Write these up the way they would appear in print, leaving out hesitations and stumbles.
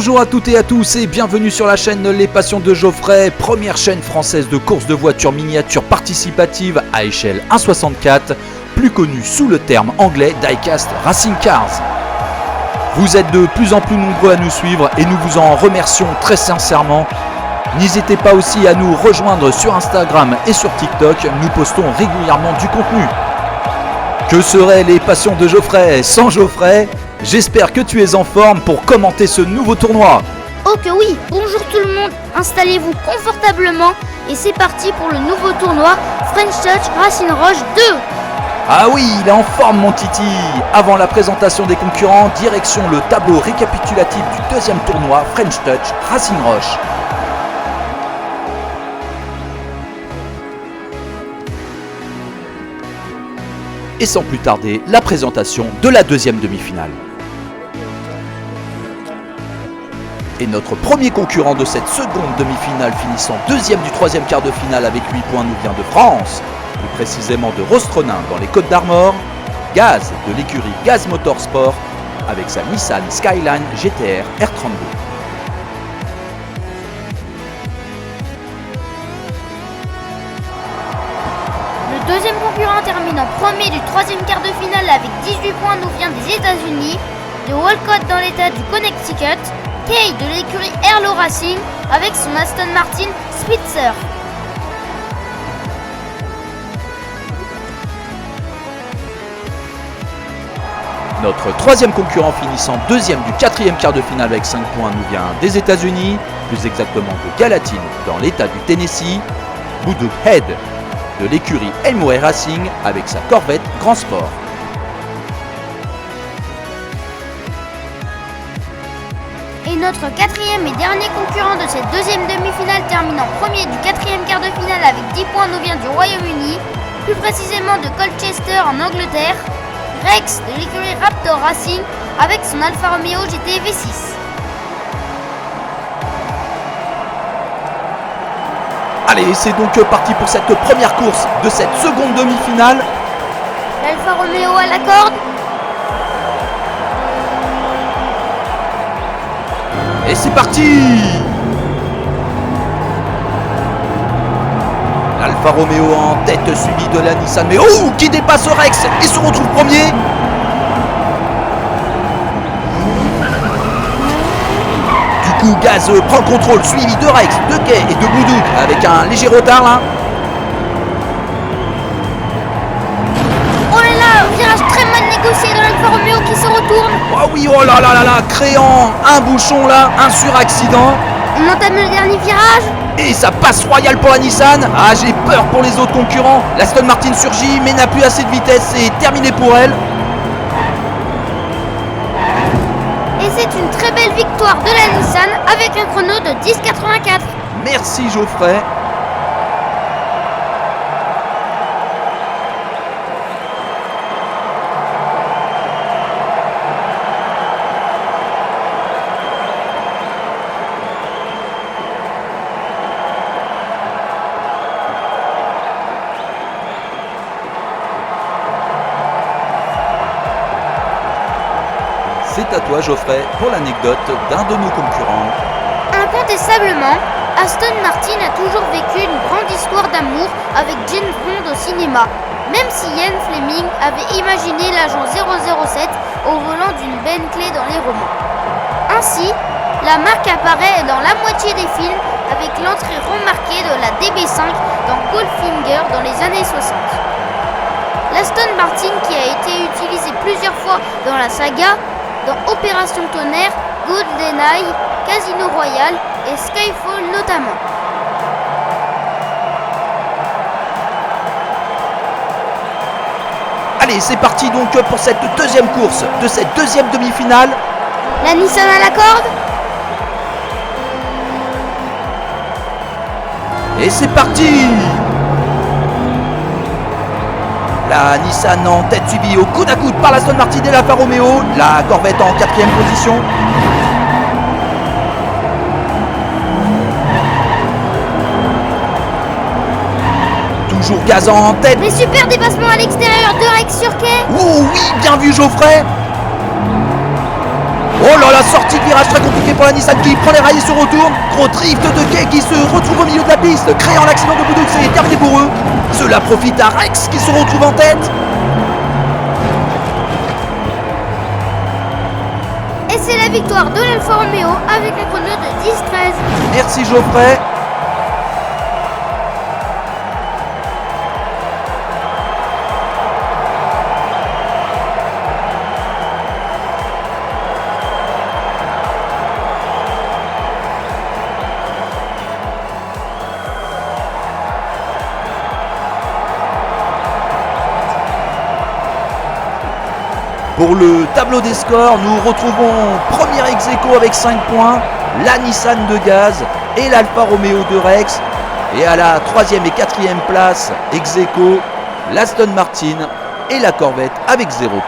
Bonjour à toutes et à tous et bienvenue sur la chaîne Les Passions de Geoffrey, première chaîne française de course de voitures miniatures participatives à échelle 1/64, plus connue sous le terme anglais Diecast Racing Cars. Vous êtes de plus en plus nombreux à nous suivre et nous vous en remercions très sincèrement. N'hésitez pas aussi à nous rejoindre sur Instagram et sur TikTok, nous postons régulièrement du contenu. Que seraient les Passions de Geoffrey sans Geoffrey ? J'espère que tu es en forme pour commenter ce nouveau tournoi. Oh que oui, bonjour tout le monde, installez-vous confortablement et c'est parti pour le nouveau tournoi French Touch Racing Roche 2. Ah oui, il est en forme mon Titi. Avant la présentation des concurrents, direction le tableau récapitulatif du deuxième tournoi French Touch Racing Roche. Et sans plus tarder, la présentation de la deuxième demi-finale. Et notre premier concurrent de cette seconde demi-finale finissant deuxième du troisième quart de finale avec 8 points nous vient de France, plus précisément de Rostronin dans les Côtes d'Armor, Gaz de l'écurie Gaz Motorsport avec sa Nissan Skyline GTR R32. Le deuxième concurrent termine en premier du troisième quart de finale avec 18 points nous vient des États-Unis, de Walcott dans l'état du Connecticut, Kay de l'écurie Erlo Racing avec son Aston Martin Spitzer. Notre troisième concurrent finissant deuxième du quatrième quart de finale avec 5 points nous vient des États-Unis, plus exactement de Gallatin dans l'état du Tennessee, Boudou Head de l'écurie Elmway Racing avec sa Corvette Grand Sport. Et notre quatrième et dernier concurrent de cette deuxième demi-finale termine en premier du quatrième quart de finale avec 10 points nous vient du Royaume-Uni, plus précisément de Colchester en Angleterre, Rex de l'écurie Raptor Racing avec son Alfa Romeo GT V6. Allez, c'est donc parti pour cette première course de cette seconde demi-finale. L'Alfa Romeo à la corde. Et c'est parti! L'Alfa Romeo en tête suivi de la Nissan, mais oh, qui dépasse Rex et se retrouve premier. Du coup, Gaz prend le contrôle, suivi de Rex, de Kay et de Boudouk avec un léger retard là. Oh là là, virage très mal négocié de l'Alfa Romeo qui se retourne. Oh oui, oh là là là là, créant un bouchon là, un suraccident. On entame le dernier virage. Et ça passe royal pour la Nissan. Ah, j'ai peur pour les autres concurrents. L'Aston Martin surgit mais n'a plus assez de vitesse. C'est terminé pour elle. Et c'est une très belle victoire de la Nissan avec un chrono de 10,84. Merci Geoffrey. C'est à toi Geoffrey pour l'anecdote d'un de nos concurrents. Incontestablement, Aston Martin a toujours vécu une grande histoire d'amour avec James Bond au cinéma, même si Ian Fleming avait imaginé l'agent 007 au volant d'une Bentley dans les romans. Ainsi, la marque apparaît dans la moitié des films avec l'entrée remarquée de la DB5 dans Goldfinger dans les années 60. L'Aston Martin qui a été utilisé plusieurs fois dans la saga, dans Opération Tonnerre, GoldenEye, Casino Royale et Skyfall notamment. Allez, c'est parti donc pour cette deuxième course de cette deuxième demi-finale. La Nissan à la corde. Et c'est parti! La Nissan en tête suivie au coude à coude par l'Aston Martin et l'Alfa Romeo. La Corvette en quatrième position. Toujours Gaz en tête. Mais super dépassement à l'extérieur de Rex sur Kay. Oh oui, bien vu Geoffrey. Oh Oh là là, sortie de virage très compliquée pour la Nissan qui prend les rails et se retourne. Gros drift de Kay qui se retrouve au milieu de la piste, créant l'accident de Boudouk. C'est terminé pour eux. Cela profite à Rex qui se retrouve en tête. Et c'est la victoire de l'Alfa Romeo avec un chrono de 10-13. Merci Geoffrey. Pour le tableau des scores, nous retrouvons premier ex-aequo avec 5 points, la Nissan de Gaz et l'Alfa Romeo de Rex. Et à la 3e et 4e place, ex-aequo, l'Aston Martin et la Corvette avec 0 points.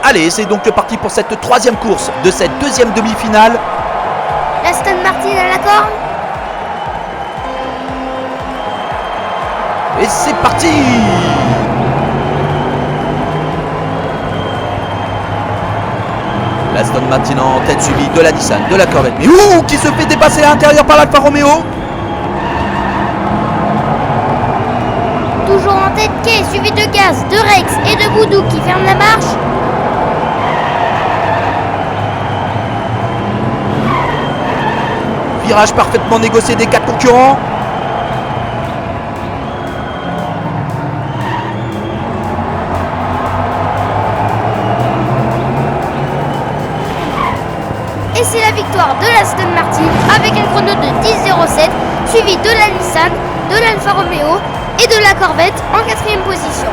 Allez, c'est donc parti pour cette 3e course de cette 2e demi-finale. L'Aston Martin à la corde. Et c'est parti! L'Aston Martin en tête, suivi de la Nissan, de la Corvette. Mais qui se fait dépasser à l'intérieur par l'Alfa Romeo. Toujours en tête Kay, suivi de Gaz, de Rex et de Boudouk qui ferment la marche. Virage parfaitement négocié des 4 concurrents. Et c'est la victoire de l'Aston Martin avec un chrono de 10-07, suivi de la Nissan, de l'Alfa Romeo et de la Corvette en 4e position.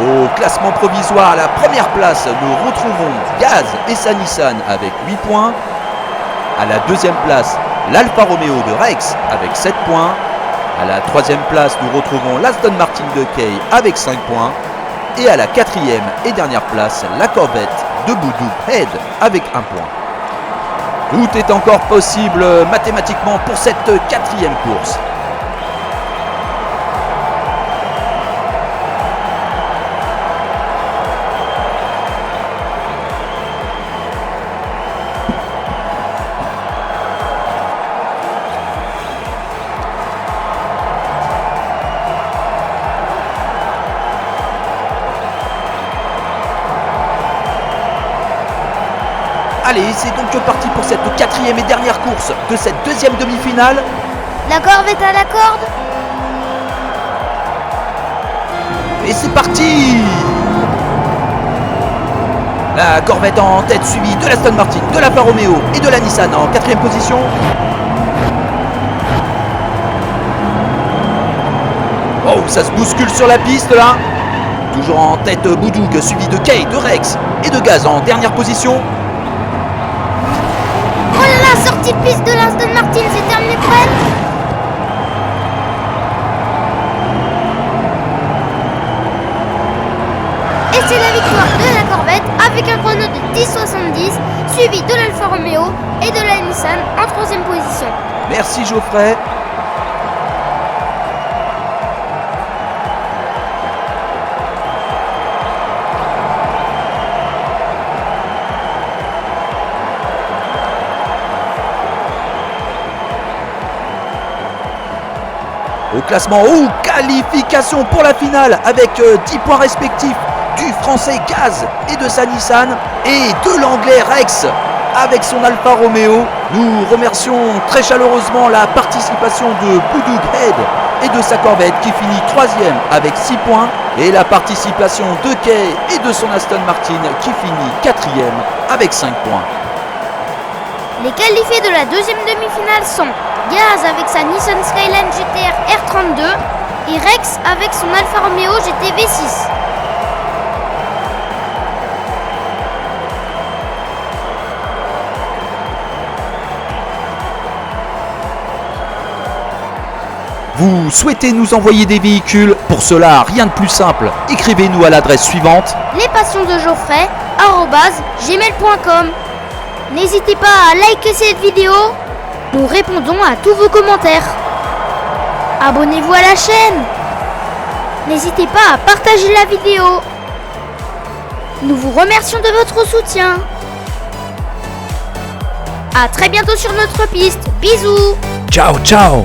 Au classement provisoire, à la première place, nous retrouvons Gaz et sa Nissan avec 8 points. À la 2e place, l'Alfa Romeo de Rex avec 7 points. À la 3e place, nous retrouvons l'Aston Martin de Kay avec 5 points. Et à la 4e et dernière place, la Corvette de Boudouk Head avec 1 point. Tout est encore possible mathématiquement pour cette 4e course. Allez, c'est donc parti pour cette 4e et dernière course de cette 2e demi-finale. La Corvette à la corde. Et c'est parti! La Corvette en tête, suivie de l'Aston Martin, de l'Alfa Romeo et de la Nissan en 4e position. Oh, ça se bouscule sur la piste là. Toujours en tête Boudouk, suivi de Kay, de Rex et de Gaz en dernière position. Oh là là, sortie de piste de l'Aston Martin, c'est terminé pour elle. Et c'est la victoire de la Corvette avec un chrono de 10,70, suivi de l'Alfa Romeo et de la Nissan en 3e position. Merci Geoffrey. Au classement, qualification pour la finale avec 10 points respectifs du français Gaz et de sa Nissan et de l'anglais Rex avec son Alfa Romeo. Nous remercions très chaleureusement la participation de Boudouk Head et de sa Corvette qui finit 3e avec 6 points et la participation de Kay et de son Aston Martin qui finit 4e avec 5 points. Les qualifiés de la 2e demi-finale sont Gaz avec sa Nissan Skyline GTR R32 et Rex avec son Alfa Romeo GT V6. Vous souhaitez nous envoyer des véhicules? Pour cela, rien de plus simple. Écrivez-nous à l'adresse suivante: lespassionsdegeoffrey@gmail.com. N'hésitez pas à liker cette vidéo. Nous répondons à tous vos commentaires. Abonnez-vous à la chaîne. N'hésitez pas à partager la vidéo. Nous vous remercions de votre soutien. À très bientôt sur notre piste. Bisous. Ciao, ciao.